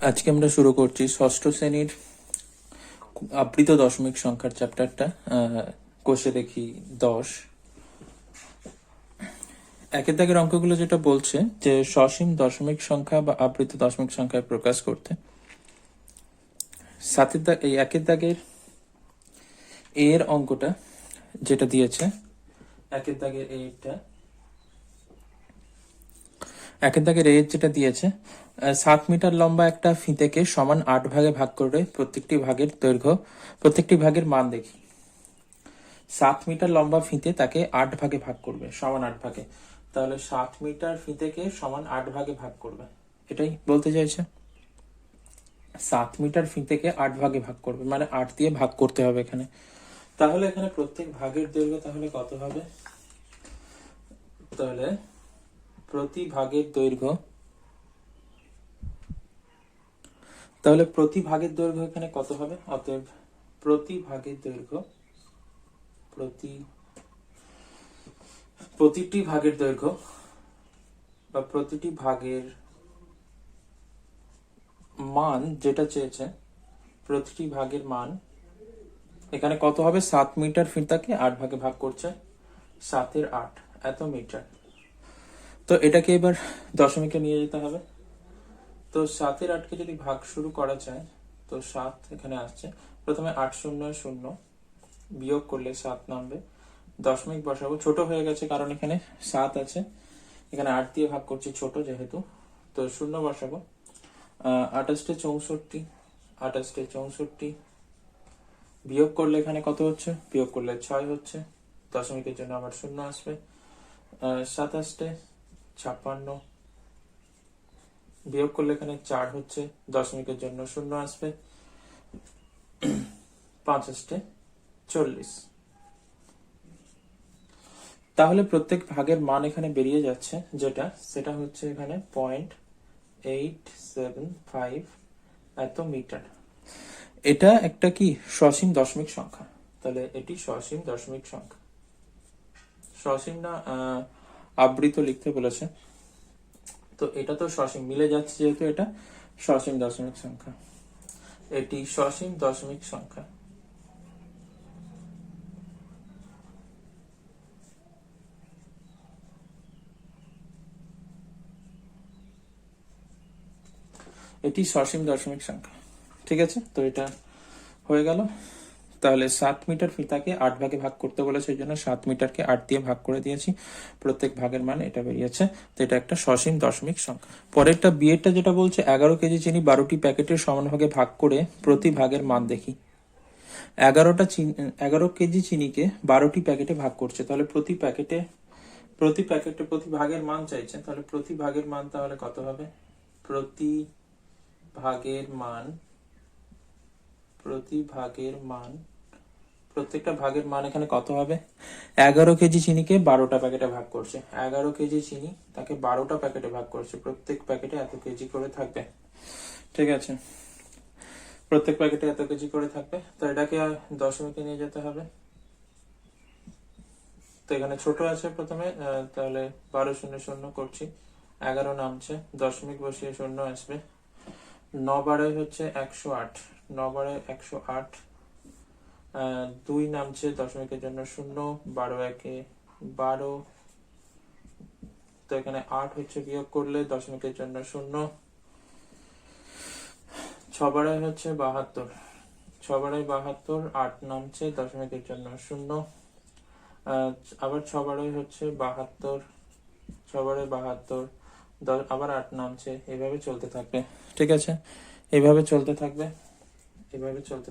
আজকে আমরা শুরু করছি ষষ্ঠ শ্রেণীর আবৃত দশমিক সংখ্যার চ্যাপ্টারটা। কোষে দেখি 10 একের দাগের অঙ্কগুলো যেটা বলছে যে সসীম দশমিক সংখ্যা বা আবৃত দশমিক সংখ্যায় প্রকাশ করতে সাতের দাগ এই একের দাগের এর অঙ্কটা যেটা দিয়েছে, একের দাগের এর যেটা দিয়েছে 7 মিটার লম্বা একটা ফিতেকে সমান 8 ভাগে ভাগ করে প্রত্যেকটি ভাগের মান দেখি। 7 মিটার লম্বা ফিতে তাকে 8 ভাগে ভাগ করবে, সমান 8 ভাগে। তাহলে 7 মিটার ফিতেকে সমান 8 ভাগে ভাগ করবে, এটাই বলতে চাইছে। 7 মিটার ফিতেকে 8 ভাগে ভাগ করবে মানে 8 দিয়ে ভাগ করতে হবে এখানে। তাহলে এখানে প্রত্যেক ভাগের দৈর্ঘ্য তাহলে কত হবে? তাহলে প্রতি ভাগের দৈর্ঘ্য এখানে কত হবে? অতএব প্রতিটি ভাগের দৈর্ঘ্য বা প্রতিটি ভাগের মান যেটা চেয়েছে, প্রতিটি ভাগের মান এখানে কত হবে? 7 মিটার ফিতাকে 8 ভাগে ভাগ করছে, 7 8 এত মিটার। তো এটাকে এবার দশমিকে নিয়ে যেতে হবে। তো 7 8কে যদি ভাগ শুরু করা যায়, তো 7 এখানে আসছে, প্রথমে 8 0 0 বিয়োগ করলে 7 নামবে, দশমিক বসাবো। ছোট হয়ে গেছে কারণ এখানে 7 আছে, এখানে 8 দিয়ে ভাগ করছি ছোট যেহেতু, তো 0 বসাবো। 28 64 বিয়োগ করলে এখানে কত হচ্ছে? বিয়োগ করলে 6 হচ্ছে, দশমিকের জন্য আবার 0 আসবে। 27 56 বিয়োগ করলে এখানে 4 হচ্ছে, দশমিকের জন্য 0 আসবে। 65 40। তাহলে প্রত্যেক ভাগের মান এখানে বেরিয়ে যাচ্ছে, সেটা হচ্ছে এখানে 0.875 এত মিটার। এটা একটা কি সসীম দশমিক সংখ্যা। তাহলে এটি সসীম দশমিক সংখ্যা। সসীম না আবৃত লিখতে বলেছে, তো এটা তো সসীম মিলে যাচ্ছে যেহেতু এটা সসীম দশমিক সংখ্যা। এটি সসীম দশমিক সংখ্যা। এটি সসীম দশমিক সংখ্যা। ঠিক আছে, তো এটা হয়ে গেল। তাহলে 7 মিটার ফিতাকে 8 ভাগে ভাগ করতে বলেছে, এই জন্য 7 মিটারকে 8 দিয়ে ভাগ করে দিয়েছি, প্রত্যেক ভাগের মান এটা বেরিয়েছে। তো এটা একটা সসীম দশমিক সংখ্যা। পরেরটা বিয়েরটা যেটা বলছে 11 কেজি চিনি 12টি প্যাকেটের সমান ভাগে ভাগ করে প্রতি ভাগের মান দেখি। 11 কেজি চিনিকে 12টি প্যাকেটে ভাগ করছে, তাহলে প্রতি ভাগের মান চাইছে। তাহলে প্রতি ভাগের মান তাহলে কত হবে? প্রতি ভাগের মান প্রত্যেকটা ভাগের মান এখানে কত হবে? 11 কেজি চিনিকে 12টা প্যাকেটে ভাগ করছে, 11 কেজি চিনি তাকে 12টা প্যাকেটে ভাগ করছে, প্রত্যেক প্যাকেটে এত কেজি করে থাকবে। ঠিক আছে, প্রত্যেক প্যাকেটে এত কেজি করে থাকবে। তো এটাকে দশমিকে নিয়ে যেতে হবে। তো এখানে ছোট আছে প্রথমে, তাহলে 12 0 0 করছি, 11 নামছে, দশমিক বসিয়ে 0 আসবে। 9 12 হচ্ছে 108, 9 12 108, 2 নামছে, দশমিকের জন্য 0, 12 1 12, তো এখানে 8 হচ্ছে, বিয়োগ করলে দশমিকের জন্য 0। 6 12 হচ্ছে 72, 6 12 72, 8 নামছে, দশমিকের জন্য 0, আবার 6 12 হচ্ছে 72, 6 12 72, আবার 8 নামছে, এইভাবে চলতে থাকবে। ঠিক আছে, এইভাবে চলতে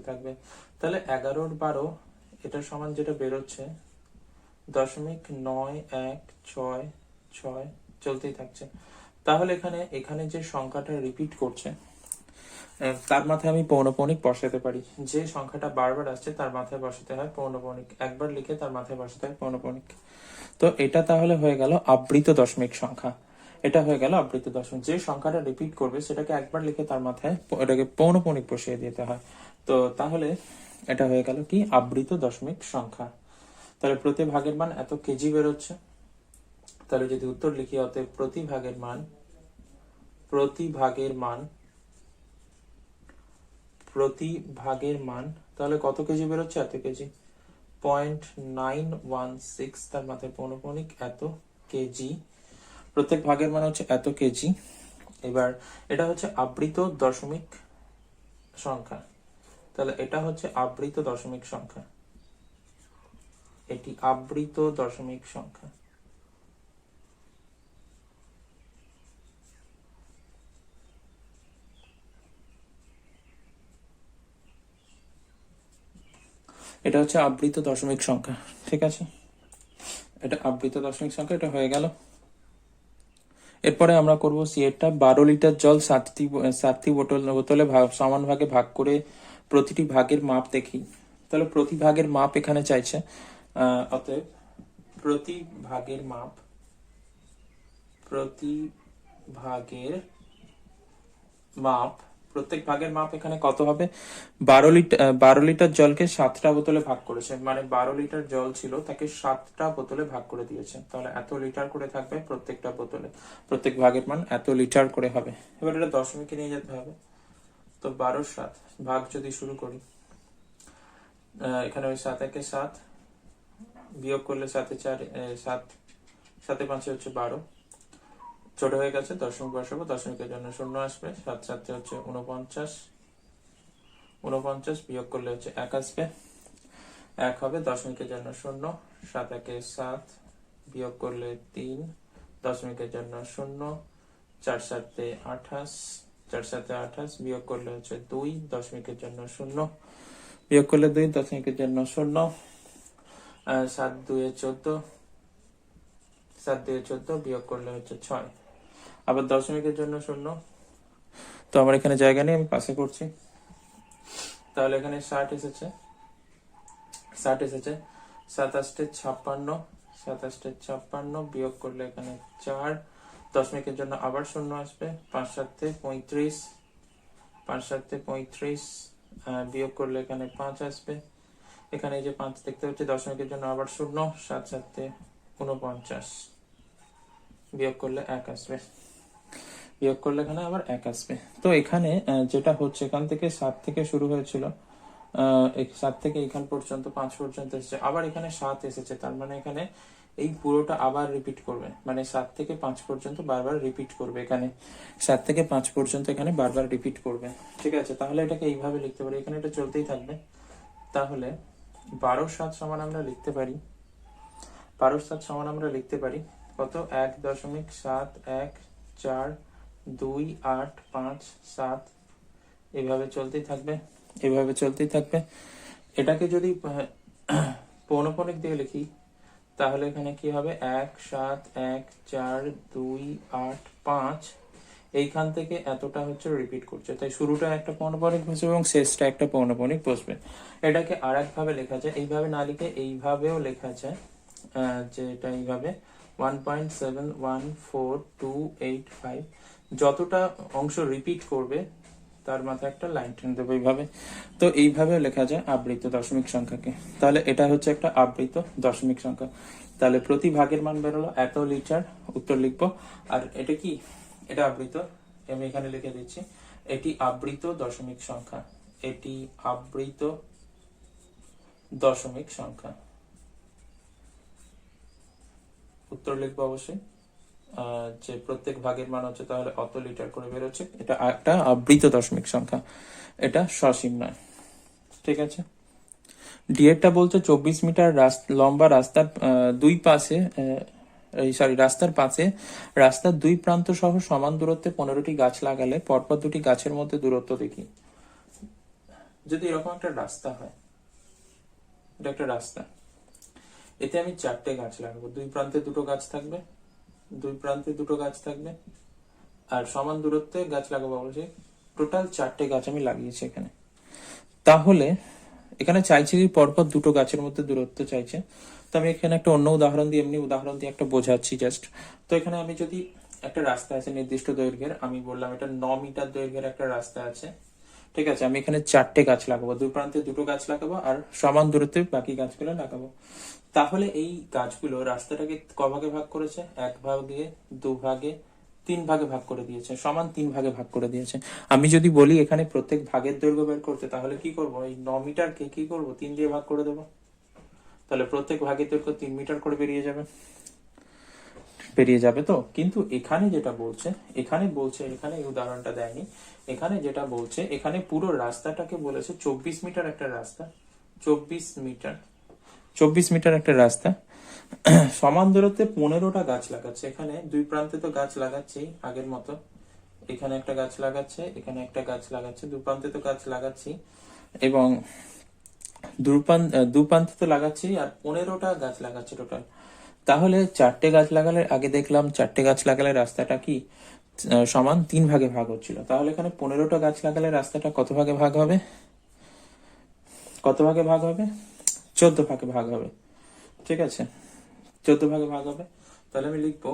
থাকবে। তাহলে 11 12 এটা সমান যেটা বেরোচ্ছে 0.91666 চলতেই থাকছে। তাহলে এখানে যে সংখ্যাটা রিপিট করছে তার মাথায় আমি পৌনঃপুনিক বসাতে পারি। যে সংখ্যাটা বারবার আসছে তার মাথায় বসাতে হয় পৌনঃপুনিক, একবার লিখে তার মাথায় বসাতে হয় পৌনঃপুনিক। তো এটা তাহলে হয়ে গেল আবৃত দশমিক সংখ্যা। এটা হয়ে গেল আবৃত দশমিক। যে সংখ্যাটা রিপিট করবে সেটাকে একবার লিখে তার মাথায় এটাকে পৌনঃপুনিক বসিয়ে দিতে হয়। তো তাহলে এটা হয়ে গেল কি আবৃত দশমিক সংখ্যা। তাহলে প্রতি ভাগের মান এত কেজি বেরোচ্ছে। তাহলে যদি উত্তর লিখি, অতএব প্রতি ভাগের মান প্রতি ভাগের মান, তাহলে কত কেজি বেরোচ্ছে? এত কেজি। 0.916, তার মাথায় পৌনঃপুনিক এত কেজি। প্রত্যেক ভাগের মান হচ্ছে এত কেজি। এবার এটা হচ্ছে আবৃত দশমিক সংখ্যা, তাহলে এটা হচ্ছে আবৃত দশমিক সংখ্যা, এটি আবৃত দশমিক সংখ্যা। এটা হচ্ছে আবৃত দশমিক সংখ্যা, ঠিক আছে? এটা আবৃত দশমিক সংখ্যা, এটা হয়ে গেল। এরপরে আমরা করব সিএরটা। 12 লিটার জল 7টি বোতলে সমান ভাগে ভাগ করে প্রতিটি ভাগের মাপ দেখি। তাহলে প্রতি ভাগের মাপ এখানে চাইছে, অতএব প্রতি ভাগের মাপ, প্রতি ভাগের মাপ, প্রত্যেক ভাগের মাপ এখানে কত হবে? 12 লিটার জলকে 7টা বোতলে ভাগ করেছে, মানে 12 লিটার জল ছিল, তাকে 7টা বোতলে ভাগ করে দিয়েছে। তাহলে এত লিটার করে থাকবে প্রত্যেকটা বোতলে, প্রত্যেক ভাগের মান এত লিটার করে হবে। এবার এটা দশমিকে নিয়ে যেতে হবে। তো 12 ভাগ যদি শুরু করি, এখানে ওই 7 একে 7, বিয়োগ করলে 7 এ 4, 7, 7 এ 5 হচ্ছে 12, ছোট হয়ে গেছে, দশমিক বসাবো, দশমিকের জন্য 0 আসবে, 7 7 হচ্ছে 49, 49 বিয়োগ করলে হচ্ছে 1 আসবে, 1 হবে, দশমিকের জন্য 0, 7 একে 7, বিয়োগ করলে 3, দশমিকের জন্য 0, 4 7 28, 4 7 28, বিয়োগ করলে হচ্ছে 2, দশমিকের জন্য 0, বিয়োগ করলে 2, দশমিকের জন্য 0, 7 2 14, 7 2 14, বিয়োগ করলে হচ্ছে 6, আবার দশমিকের জন্য 0। তো আমার এখানে জায়গা নেই, আমি পাশে করছি। তাহলে এখানে 60 এসেছে, 7 8 56, 7 8 56, বিয়োগ করলে এখানে 4, দশমিকের জন্য আবার 0 আসবে, 5 7 35, 5 7 35, বিয়োগ করলে এখানে 5 আসবে, এখানে এই যে 5 দেখতে হচ্ছে, দশমিকের জন্য আবার 0, 7 7 49, বিয়োগ করলে 1 আসবে, বিয়োগ করলে এখানে আবার 1 আসবে। তো এখানে যেটা হচ্ছে, এখান থেকে 7 থেকে শুরু হয়েছিল, 7 থেকে এখান পর্যন্ত 5 পর্যন্ত এসেছে, আবার এখানে 7 এসেছে, তার মানে এখানে এই পুরোটা আবার রিপিট করবে, মানে 7 থেকে 5 পর্যন্ত বারবার রিপিট করবে, এখানে 7 থেকে 5 পর্যন্ত এখানে বারবার রিপিট করবে, ঠিক আছে? তাহলে এটাকে এইভাবে লিখতে পারি, এখানে এটা চলতেই থাকবে। তাহলে 12 7 সমান আমরা লিখতে পারি, 12 7 সমান আমরা লিখতে পারি কত? 1.7142857, এইভাবে চলতেই থাকবে, এইভাবে চলতেই থাকবে। এটাকে যদি পৌনঃপুনিক দিয়ে লিখি, তাহলে এখানে কি হবে? 1 7 1 4 2 8 5, এইখান থেকে এতটা হচ্ছে রিপিট করছে, তাই শুরুটা একটা পৌনঃপুনিক বসবে এবং শেষটা একটা পৌনঃপুনিক বসবে। এটাকে আর একভাবে লেখা যায়, এইভাবে না লিখে এইভাবেও লেখা যায়, যে এটা এইভাবে 1.714285, যতটা অংশ রিপিট করবে তার মাথায় একটা লাইন টেনে দেবো এইভাবে। তো এইভাবে লেখা যায় আবৃত দশমিক সংখ্যাকে। তাহলে এটা হচ্ছে একটা আবৃত দশমিক সংখ্যা। তাহলে প্রতি ভাগের মান বেরোলো এত লিটার, উত্তর লিখবো। আর এটা কি? এটা আবৃত, আমি এখানে লিখে দিচ্ছি, এটি আবৃত দশমিক সংখ্যা, এটি আবৃত দশমিক সংখ্যা, উত্তর লিখবো অবশ্যই, যে প্রত্যেক ভাগের মান হচ্ছে তাহলে অত লিটার করে বেরোচ্ছে, এটা একটা আবৃত দশমিক সংখ্যা, এটা সসীম নয়, ঠিক আছে? ডিএটা বলছে 24 মিটার লম্বা রাস্তার দুই পাশে, রাস্তার পাশে রাস্তার দুই প্রান্ত সহ সমান দূরত্বে 15টি গাছ লাগালে পরপর দুটি গাছের মধ্যে দূরত্ব দেখি। যদি এরকম একটা রাস্তা হয়, এটা একটা রাস্তা, এতে আমি 4টে গাছ লাগাবো, দুই প্রান্তে দুটো গাছ থাকবে, দুই প্রান্তে দুটো গাছ থাকবে, আর সমান দূরত্বে গাছ লাগাবো বলছি, টোটাল 4টে গাছ আমি লাগিয়েছি এখানে। তাহলে এখানে চাইছে কি পরপর দুটো গাছের মধ্যে দূরত্ব চাইছে, তো আমি এখানে একটা অন্য উদাহরণ দিয়ে, এমনি উদাহরণ দিয়ে একটা বোঝাচ্ছি জাস্ট। তো এখানে আমি যদি একটা রাস্তা আছে নির্দিষ্ট দৈর্ঘ্যের, আমি বললাম এটা 9 মিটার দৈর্ঘ্যের একটা রাস্তা আছে, ঠিক আছে? আমি এখানে 4টে গাছ লাগাবো, দুই প্রান্তে দুটো গাছ লাগাবো আর সমান দূরত্বে বাকি গাছগুলো লাগাবো। তাহলে এই গাছগুলো রাস্তাটাকে কভাগে ভাগ করেছে? 1 ভাগে, 2 ভাগে, 3 ভাগে ভাগ করে দিয়েছে, সমান 3 ভাগে ভাগ করে দিয়েছে। আমি যদি বলি এখানে প্রত্যেক ভাগের দৈর্ঘ্য বের করতে, তাহলে কি করব, এই 9 মিটারকে কি করব, 3 দিয়ে ভাগ করে দেবো, তাহলে প্রত্যেক ভাগের দৈর্ঘ্য 3 মিটার করে বেরিয়ে যাবে তো। কিন্তু এখানে যেটা বলছে, এখানে এই উদাহরণটা দেয়নি, এখানে যেটা বলছে, এখানে পুরো রাস্তাটাকে বলেছে 24 মিটার একটা রাস্তা, 24 মিটার একটা রাস্তা, সমান দূরত্বে 15টা গাছ লাগাচ্ছে। এখানে দুই প্রান্তে তো গাছ লাগাচ্ছেই আগের মতো, এখানে একটা গাছ লাগাচ্ছে, এখানে একটা গাছ লাগাচ্ছে, দু প্রান্তে তো গাছ লাগাচ্ছি, এবং দু প্রান্তে তো লাগাচ্ছি, আর 15টা গাছ লাগাচ্ছে টোটাল। তাহলে 4টে গাছ লাগালে, আগে দেখলাম 4টে গাছ লাগালে রাস্তাটা কি সমান 3 ভাগে ভাগ হচ্ছিল, তাহলে এখানে 15টা গাছ লাগালে রাস্তাটা কত ভাগে ভাগ হবে, 14 ভাগে ভাগ হবে। ঠিক আছে, 14 ভাগে ভাগ হবে। তাহলে আমি লিখবো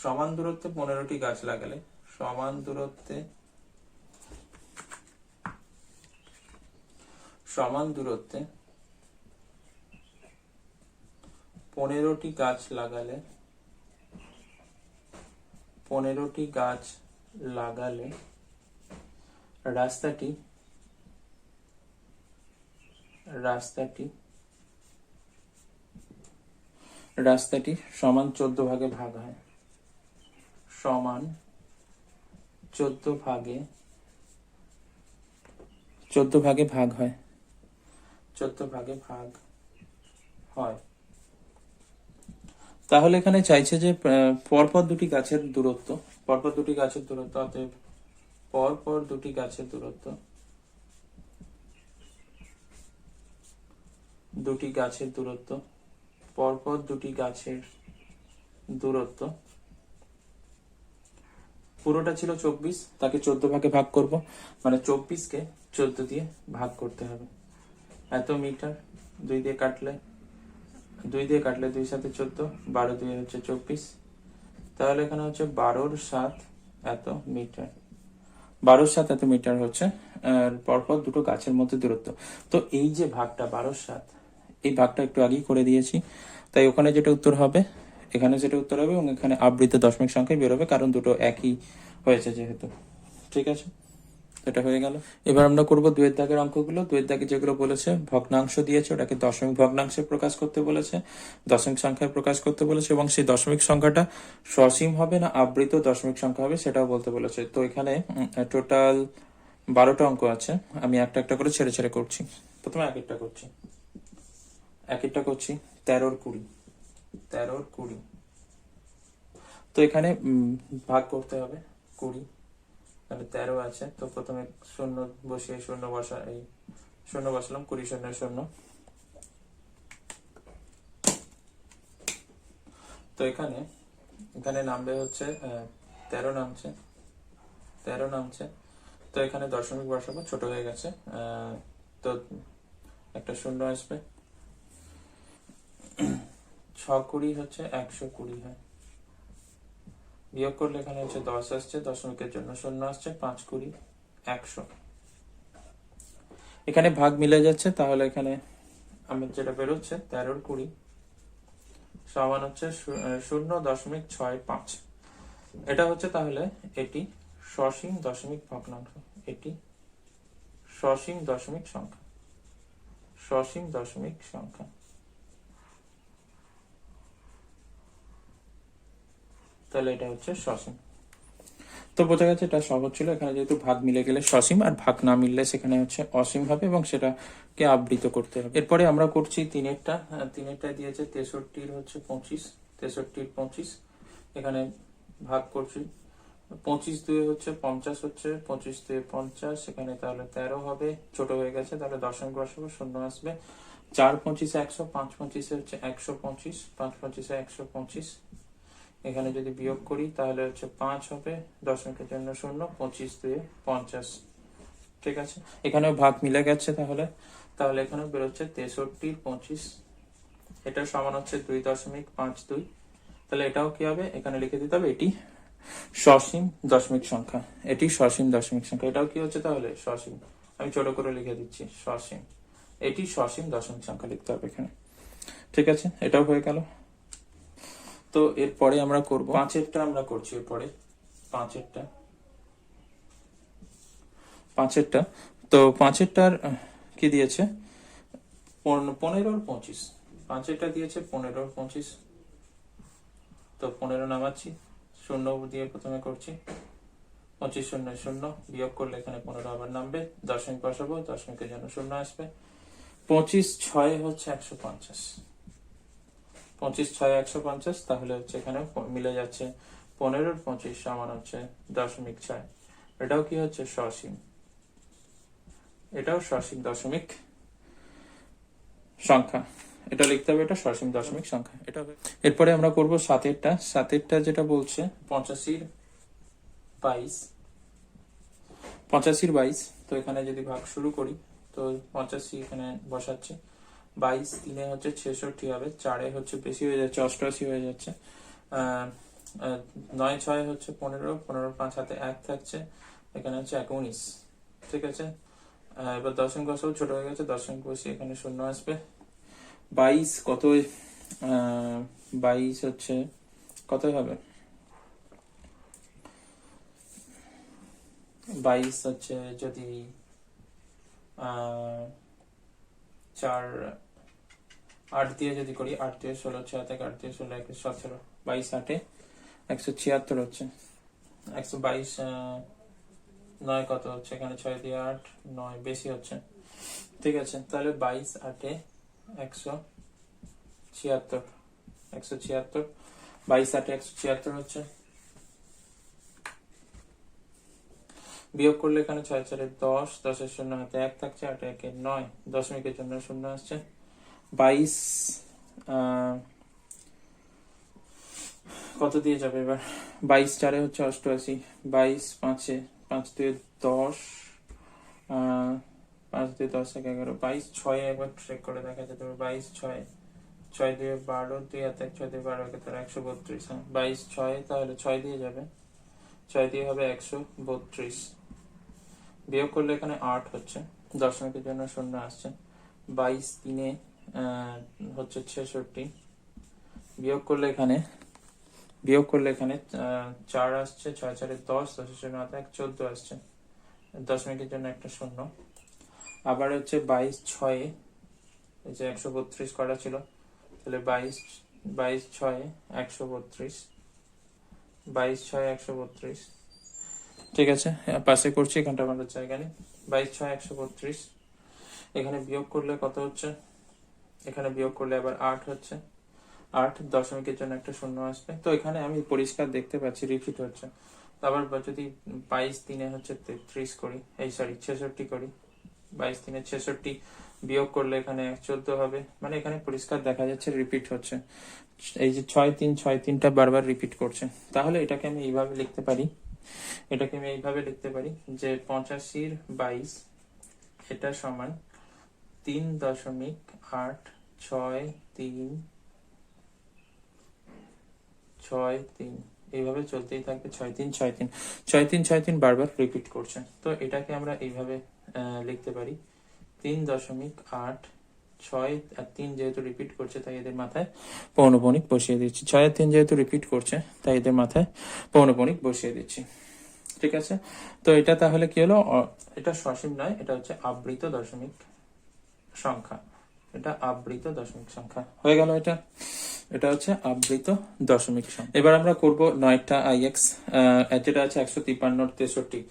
সমান দূরত্বে 15টি গাছ লাগালে, সমান দূরত্বে 15টি গাছ লাগালে, 15টি গাছ লাগালে রাস্তাটি সমান 14 ভাগে ভাগ হয়, সমান 14 ভাগে ভাগ হয়, 14 ভাগে ভাগ হয়। তাহলে এখানে চাইছে যে পরপর দুটি গাছের দূরত্ব, অতএব পরপর দুটি গাছের দূরত্ব, পরপর দুটি গাছের দূরত্ব, পুরোটা ছিল 24, তাকে 14 ভাগে ভাগ করব, মানে 24কে 14 দিয়ে ভাগ করতে হবে। এত মিটার, 2 দিয়ে কাটলে 2 সাথে 14, 12 2 হচ্ছে 24, তাহলে এখানে হচ্ছে 12 এর 7 এত মিটার, 12 এর 7 এত মিটার হচ্ছে পরপর দুটো গাছের মধ্যে দূরত্ব। তো এই যে ভাগটা 12 এর 7, এই ভাগটা একটু আগেই করে দিয়েছি, তাই ওখানে যেটা উত্তর হবে, এখানে যেটা উত্তর হবে, এবং এখানে আবৃত দশমিক সংখ্যায় বেরোবে, কারণ দুটো একই হয়েছে যেহেতু। ঠিক আছে, এটা হয়ে গেল। এবার আমরা করব 2 দাগের অঙ্কগুলো। 2 দাগে যেগুলো বলেছে ভগ্নাংশ দিয়েছে, ওটাকে দশমিক ভগ্নাংশে প্রকাশ করতে বলেছে, দশমিক সংখ্যায় প্রকাশ করতে বলেছে, এবং সেই দশমিক সংখ্যাটা সসীম হবে না আবৃত দশমিক সংখ্যা হবে সেটাও বলতে বলেছে। তো এখানে টোটাল 12টা অঙ্ক আছে, আমি একটা একটা করে ছেড়ে ছেড়ে করছি। প্রথমে এক একটা করছি 13 এর 20। তো এখানে ভাগ করতে হবে 20, তাহলে 13 আছে, তো প্রথমে শূন্য বসিয়ে শূন্য বসালাম, 20 শূন্যের 0। তো এখানে নামবে হচ্ছে 13 নামছে, তো এখানে দশমিক বসাবো, ছোট হয়ে গেছে, তো একটা শূন্য আসবে, 6 হচ্ছে 120 হয়, বিয়োগ করলে এখানে হচ্ছে 10 আসছে, দশমিকের জন্য 0 আসছে, 5 20 100। এখানে ভাগ মিলে যাচ্ছে, তাহলে এখানে আমার যেটা বেরোচ্ছে 13 20 সমান হচ্ছে 0.65। এটা হচ্ছে তাহলে এটি সসীম দশমিক ভগ্নাংশ, এটি সসীম দশমিক সংখ্যা। তাহলে এটা হচ্ছে সসীম। তো বোঝা গেছে এটা সহজ ছিল, এখানে যেহেতু ভাগ মিলে গেলে সসীম, আর ভাগ না মিললে সেখানে হচ্ছে অসীম হবে, এবং সেটাকে আবৃত করতে হবে। এরপরে আমরা করছি 3-এরটা দিয়েছে 63 হচ্ছে 25, 63-25, এখানে ভাগ করছি, 25 2 হচ্ছে 50 হচ্ছে, 25 2 50, এখানে তাহলে 13 হবে, ছোট হয়ে গেছে, তাহলে দশমিক বসাবো, 0 আসবে, 4 25 100, 5 25 হচ্ছে 125, 5 25 125, এখানে যদি বিয়োগ করি তাহলে হচ্ছে 5 হবে, দশমিকের জন্য 0, 25 2 50। ঠিক আছে, এখানেও ভাগ মিলে গেছে, তাহলে এখানে বেরোচ্ছে 63-25, এটা সমান হচ্ছে 2.52। তাহলে এটাও কি হবে, এখানে লিখে দিতে হবে এটি সসীম দশমিক সংখ্যা, এটাও কি হচ্ছে তাহলে সসীম, আমি ছোট করে লিখে দিচ্ছি সসীম, এটি সসীম দশমিক সংখ্যা লিখতে হবে এখানে। ঠিক আছে, এটাও হয়ে গেল। তো এরপরে আমরা করব 5-এরটা, আমরা করছি এরপরে পাঁচেরটা তো পাঁচেরটার কি দিয়েছে 15 আর 25, পাঁচেরটা দিয়েছে 15 আর 25, তো 15 নামাচ্ছি, শূন্য দিয়ে প্রথমে করছি, 25 শূন্য শূন্য, বিয়োগ করলে এখানে 15 আবার নামবে, দশমিক বসাবো, দশমিকের জন্য শূন্য আসবে, 25 6 হচ্ছে 150, 25 6 150, তাহলে হচ্ছে এখানে মিলে যাচ্ছে 15 আর 25 সমান হচ্ছে 0.6, এটাও কি হচ্ছে সসীম, এটাও সসীম দশমিক সংখ্যা, এটা লিখতে হবে, এটা সসীম দশমিক সংখ্যা এটা হবে। এরপরে আমরা করব সাতেরটা, সাতেরটা যেটা বলছে 85 22, তো এখানে যদি ভাগ শুরু করি তো 85 এখানে বসাচ্ছি, 22 3 হচ্ছে 66 হবে, 4 হচ্ছে বেশি হয়ে যাচ্ছে 88 হয়ে যাচ্ছে, 9 6 হচ্ছে 15, 15 5 হাতে 1 থাকছে, এখানে হচ্ছে 19, ঠিক আছে। এবার দশমিক বসাবো, ছোট হয়ে গেছে, দশমিক বসিয়ে এখানে শূন্য আসবে, 22 কত, 22 হচ্ছে কত হবে, 22 হচ্ছে যদি 4 8 দিয়ে যদি করি, 8 দিয়ে 16, 6 থেকে 8 দিয়ে 16 21 17, 22 8 176 হচ্ছে, 122 9 কত হচ্ছে, এখানে 6 দিয়ে 8 9 বেশি হচ্ছে, ঠিক আছে। তাহলে 22 8 176, 176, 22 8 176 হচ্ছে, বিয়োগ করলে এখানে 6 4 10, 10 শূন্য হাতে 1 থাকছে, 8 1 9, দশমিকের জন্য শূন্য আসছে, 22 কত দিয়ে যাবে এবার, 22 4 হচ্ছে 88, 22 5 5 দিয়ে 10, 5 দিয়ে 10 11, 22 6 একবার চেক করে দেখা যেতে পারে, 22 6 6 দিয়ে 12, 2 হাতে 6 দিয়ে 12 তাহলে 132, হ্যাঁ 22 6, তাহলে 6 দিয়ে যাবে, 6 দিয়ে হবে 132, বিয়োগ করলে এখানে 8 হচ্ছে, দশমিকের জন্য শূন্য আসছে, 22 3 হচ্ছে 66, বিয়োগ করলে এখানে 4 আসছে, 6 4 10, 10 শূন্য হাতে 1 14 আসছে, দশমিকের জন্য একটা শূন্য, আবার হচ্ছে 22 6, এই যে 132 করা ছিল, তাহলে 22 6 132, 22 6 132, ঠিক আছে, পাশে করছি, এখানটা আমাদের জায়গা নেই, 22 6 132, এখানে বিয়োগ করলে কত হচ্ছে, এখানে বিয়োগ করলে আবার 8 হচ্ছে, 8 দশমিকের জন্য একটা শূন্য আসবে, তো এখানে আমি পরিষ্কার দেখতে পাচ্ছি রিপিট হচ্ছে, আবার যদি 22 3 হচ্ছে 33 করি, এই সরি 66 করি, 22 3 66, বিয়োগ করলে এখানে 14 হবে, মানে এখানে পরিষ্কার দেখা যাচ্ছে রিপিট হচ্ছে, এই যে 6 3 6 3টা বারবার রিপিট করছে, তাহলে এটাকে আমি এইভাবে লিখতে পারি, যে 85 22 এটা সমান 3.863 6 3, এইভাবে চলতেই থাকবে, 6 3 6 3 6 3 6 3 বারবার রিপিট করছে, তো এটাকে আমরা এইভাবে লিখতে পারি 3.8 6 আর 3 যেহেতু রিপিট করছে তাই এদের মাথায় পৌনঃপুনিক বসিয়ে দিচ্ছি, 6 আর 3 যেহেতু রিপিট করছে তাই এদের মাথায় পৌনঃপুনিক বসিয়ে দিচ্ছি, ঠিক আছে। তো এটা তাহলে কি হলো, এটা সসীম নয়, এটা হচ্ছে আবৃত দশমিক সংখ্যা, এটা আবৃত দশমিক সংখ্যা হয়ে গেল, এটা হচ্ছে আবৃত দশমিক সংখ্যা। এবার আমরা করব 9টা আইএক্স, যেটা আছে 153 63,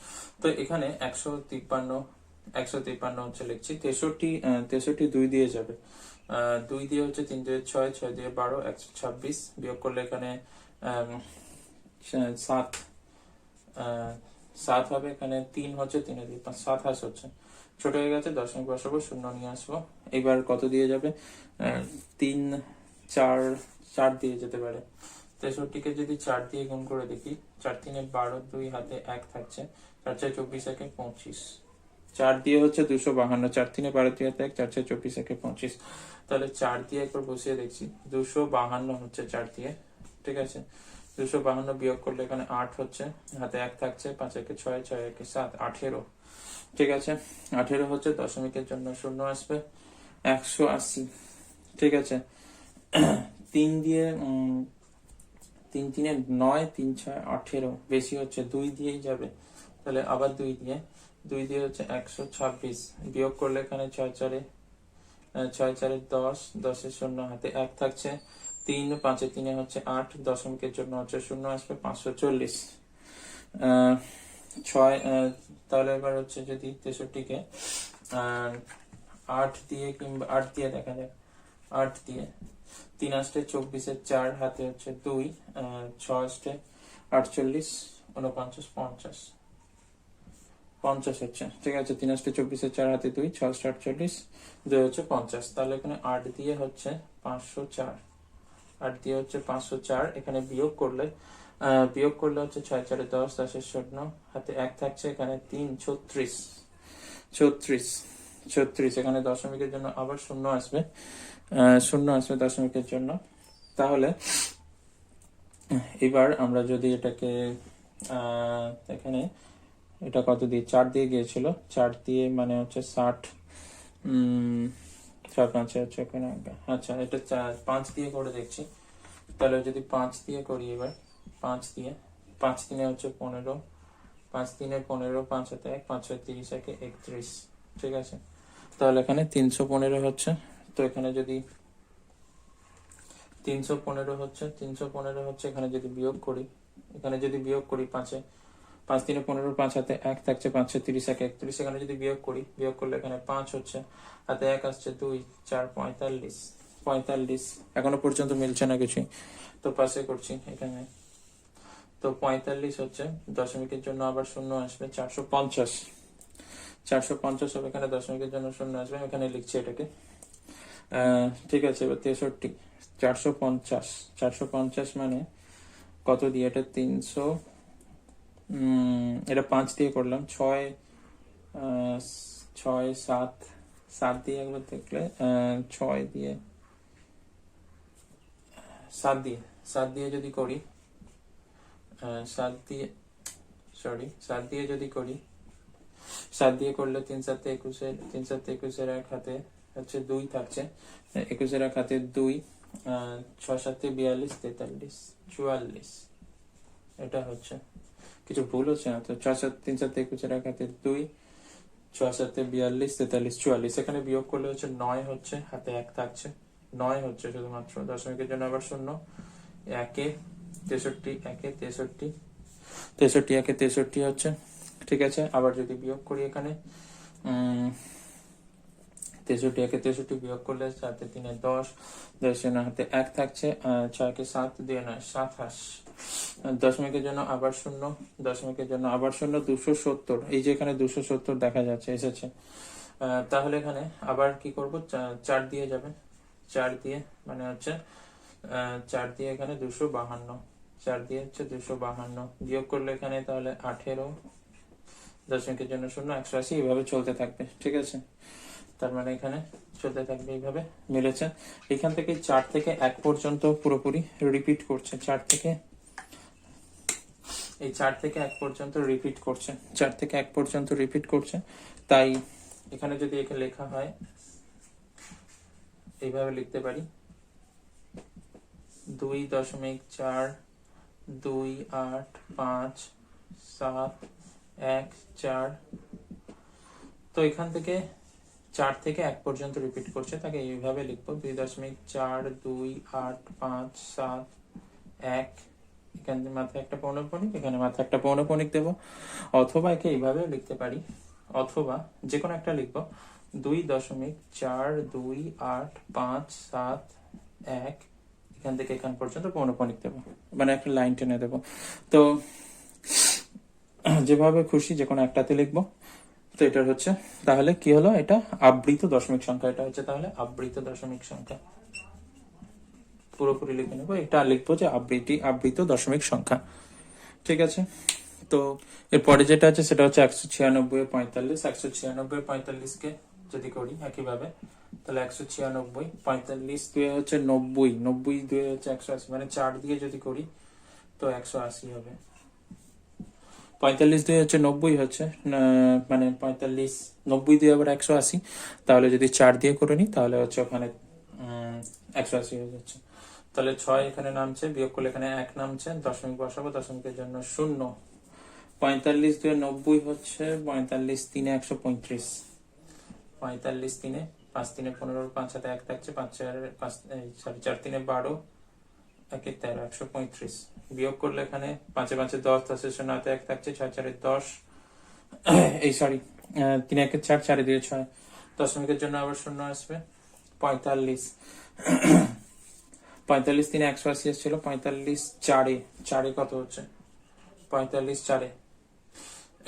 তো এখানে 153 হচ্ছে লিখছি, 63 2 দিয়ে যাবে, 2 দিয়ে হচ্ছে 3 দিয়ে 6 6 দিয়ে 12 126, বিয়োগ করলে এখানে 7 7 হবে, এখানে 3 হচ্ছে, 3 দিয়ে 5 27 হচ্ছে, ছোট হয়ে গেছে, দশমিক বসাবো, শূন্য নিয়ে আসবো, এবার কত দিয়ে যাবে, 3 4 4 দিয়ে যেতে পারে, 63কে যদি 4 দিয়ে গুণ করে দেখি, 4 3 12, 2 হাতে 1 থাকছে, 4 4 24 1 25, 4 দিয়ে হচ্ছে 252, 4 3 12 2 হাতে 1, 4 4 24 1 25, তাহলে 4 দিয়ে একবার বসিয়ে দেখছি, 252 হচ্ছে 4 দিয়ে, ঠিক আছে, 252 বিয়োগ করলে এখানে 8 হচ্ছে, হাতে 1 থাকছে, 5 1 6 6 1 7 18, ঠিক আছে, 18 হচ্ছে, দশমিকের জন্য শূন্য আসবে, 180, ঠিক আছে, 3 তিন তিনে 9, 3 6 18, বেশি হচ্ছে 2 দিয়েই যাবে, তাহলে আবার 2 দিয়ে হচ্ছে 126, বিয়োগ করলে এখানে 6 4 10, 10 শূন্য হাতে 1 থাকছে, 3 5 3 হচ্ছে 8, দশমিকের জন্য হচ্ছে শূন্য আসবে 540। 6, তাহলে এবার হচ্ছে যদি 63-কে 8 দিয়ে কিংবা 8 দিয়ে দেখা যায়, 8 দিয়ে 3 8 24, 4 হাতে হচ্ছে 2, 6 8 48, 49, 50, 50 হচ্ছে, ঠিক আছে। 3 8 24, 4 হাতে 2, 6 48, 2 হচ্ছে 50, তাহলে এখানে 8 দিয়ে হচ্ছে 504, 8 দিয়ে হচ্ছে 504, এখানে বিয়োগ করলে হচ্ছে 6 4 10, 10 শূন্য হাতে 1 থাকছে, এখানে 3 36, 36, এখানে দশমিকের জন্য আবার শূন্য আসবে, দশমিকের জন্য। তাহলে এবার আমরা যদি এটাকে এখানে এটা কত দিয়ে 4 দিয়ে গিয়েছিল, 4 দিয়ে মানে হচ্ছে 60, 4 5 হচ্ছে এখানে, আচ্ছা এটা 5 দিয়ে করে দেখছি, তাহলে যদি 5 দিয়ে করি, এবার 5 দিয়ে 5 3 হচ্ছে 15, 5 3 15, 5 হাতে 1, 5 6 30, 31, ঠিক আছে। তাহলে এখানে 315 হচ্ছে, তো এখানে যদি 315 হচ্ছে, এখানে যদি বিয়োগ করি, 5 3 15, 5 হাতে 1 থাকছে, 5 6 30, 31, এখানে যদি বিয়োগ করলে এখানে 5 হচ্ছে, হাতে 1 আসছে, 2 4 45, এখনো পর্যন্ত মিলছে না কিছুই, তো পাশে করছি এখানে, তো 45 হচ্ছে, দশমিকের জন্য আবার শূন্য আসবে, 450 হবে, এখানে দশমিকের জন্য শূন্য আসবে, এখানে লিখছি এটাকে, ঠিক আছে। এবার 63, 450 মানে কত দিয়ে, এটা 300, এটা 5 দিয়ে করলাম, 6 7 দিয়ে একবার দেখলে, 6 দিয়ে 7 দিয়ে যদি করি, 7 দিয়ে যদি করি, 7 দিয়ে করলে 3 7 21, 1 হাতে হচ্ছে 2 থাকছে, 21 1 হাতে 2, 6 7 42, 43, 44, এটা হচ্ছে, কিছু ভুল হচ্ছে না তো, 6 7 3 7 21, 1 হাতে 2, 6 7 42, 43, 44, এখানে বিয়োগ করলে হচ্ছে 9 হচ্ছে, হাতে 1 থাকছে, 9 হচ্ছে শুধুমাত্র, দশমিকের জন্য আবার শূন্য, 1 63, 1 63, 1 63 হচ্ছে, ঠিক আছে। আবার যদি বিয়োগ করি এখানে 63 1 63 বিয়োগ করলে 7 3 10, 10 হাতে 1 থাকছে, 6 7 2 9 27, দশমিকের জন্য আবার শূন্য, 270, এই যে এখানে 270 দেখা যাচ্ছে, এসেছে। তাহলে এখানে আবার কি করব, 4 দিয়ে যাবে, 4 দিয়ে মানে হচ্ছে 4 দিয়ে এখানে 252, 4 দিয়ে হচ্ছে 252, বিয়োগ করলে এখানে তাহলে 18, দশমিকের জন্য শূন্য, 180, এইভাবে চলতে থাকবে, ঠিক আছে। তার মানে এখানে চলতে থাকবে এইভাবে, মিলেছে। এখান থেকে 4 থেকে 1 পর্যন্ত পুরোপুরি রিপিট করছে, 4 থেকে 1 পর্যন্ত রিপিট করছে, তাই এখানে যদি একে লেখা হয়, এইভাবে লিখতে পারি, 2.4 2 8 5 7 1 4, তো এখান থেকে 4 থেকে 1 পর্যন্ত রিপিট করছে, তাকে এইভাবে লিখবো, 2.4 2 8 5 7 1, এখানে মাথায় একটা পৌনঃপুনিক, এখানে মাথায় একটা পৌনঃপুনিক দেবো, অথবা একে এইভাবে লিখতে পারি, অথবা যে কোনো একটা লিখবো, 2.4 2 8 5 7 1, এখান থেকে এখান পর্যন্ত পৌনঃপুনিক দেবো, মানে একটা লাইন টেনে দেবো। তো যেভাবে খুশি যে কোনো একটাতে লিখবো। তো এটা হচ্ছে তাহলে কি হলো, এটা আবৃত দশমিক সংখ্যা, এটা হচ্ছে তাহলে আবৃত দশমিক সংখ্যা, পুরোপুরি লিখে নেবো, এটা লিখবো যে আবৃত দশমিক সংখ্যা, ঠিক আছে। তো এরপরে যেটা আছে সেটা হচ্ছে 196 45, 196 45 কে যদি করি একইভাবে, তাহলে 196 45 দুয়ে হচ্ছে 90, 90 দুয়ে হচ্ছে 180, মানে 4 দিয়ে যদি করি তো 180 হবে, 45 দিয়ে হচ্ছে 90 হচ্ছে, মানে 45 90 দিয়ে আবার 180, তাহলে যদি 4 দিয়ে করে নি তাহলে হচ্ছে ওখানে 180 হয়ে যাচ্ছে। তাহলে 6 এখানে নামছে, বিয়োগ করলে এখানে 1 নামছে, দশমিক বসাবো, দশমিকের জন্য 0। 45 2 90 হচ্ছে, 45 3 135, 45 3 5 3 15, 5 হাতে 1 থাকছে, 5 4 5 সরি 4 3 12, 1 13 135, বিয়োগ করলে এখানে 5 5 10, 10 এর 0 হাতে 1 থাকছে, 6 4 10, এই সরি 3 1 4, 4 2 6, দশমিকের জন্য আবার 0 আসবে। 45 45 3 180 এসেছিল, 45 4 4 কত হচ্ছে, 45 4,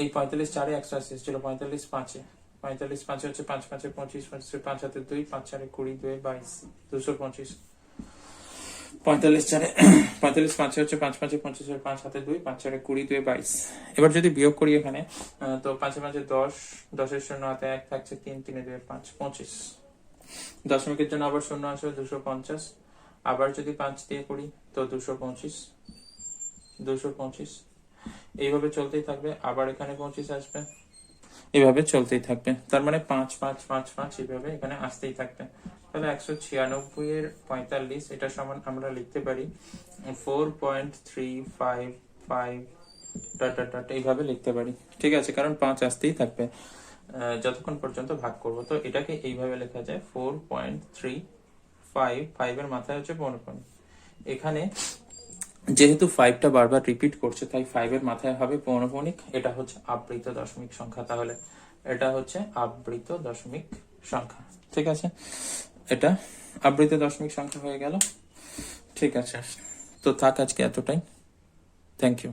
এই 45 4 180 এসেছিল, 45 5, 45 5 হচ্ছে 5 5 25, 25 5 হাতে 2, 5 4 20 2 22, 225, 45 4 45 5 হচ্ছে 5 5 25, 5 হাতে 2, 5 4 20 2 22। এবার যদি বিয়োগ করি এখানে, তো 5 5 10, 10 এর 0 হাতে 1 থাকছে, 3 3 2 5 25, দশমিকের জন্য আবার 0 আসবে, 250, আবার যদি 5 দিয়ে করি তো 225, 225, এইভাবে চলতেই থাকবে, আবার এখানে 25 আসবে, এইভাবে চলতেই থাকবে। তার মানে 5 5 5 5 এইভাবে এখানে আসতেই থাকবে। তাহলে 196 এর 45 এটা সমান আমরা লিখতে পারি 4.355 ডট ডট ডট, এইভাবে লিখতে পারি। ঠিক আছে, কারণ 5 আসতেই থাকবে যতক্ষণ পর্যন্ত ভাগ করব। তো এটাকে এইভাবে লেখা যায় 4.355, এর মাথায় হচ্ছে 15। এখানে যেহেতু 5টা বারবার রিপিট করছে, তাই 5 এর মাথায় হবে পৌনঃপুনিক। এটা হচ্ছে আবৃত দশমিক সংখ্যা। তাহলে এটা হচ্ছে আবৃত দশমিক সংখ্যা। ঠিক আছে, এটা আবৃত দশমিক সংখ্যা হয়ে গেল। ঠিক আছে, তো থাক আজকে এতটাই। Thank you.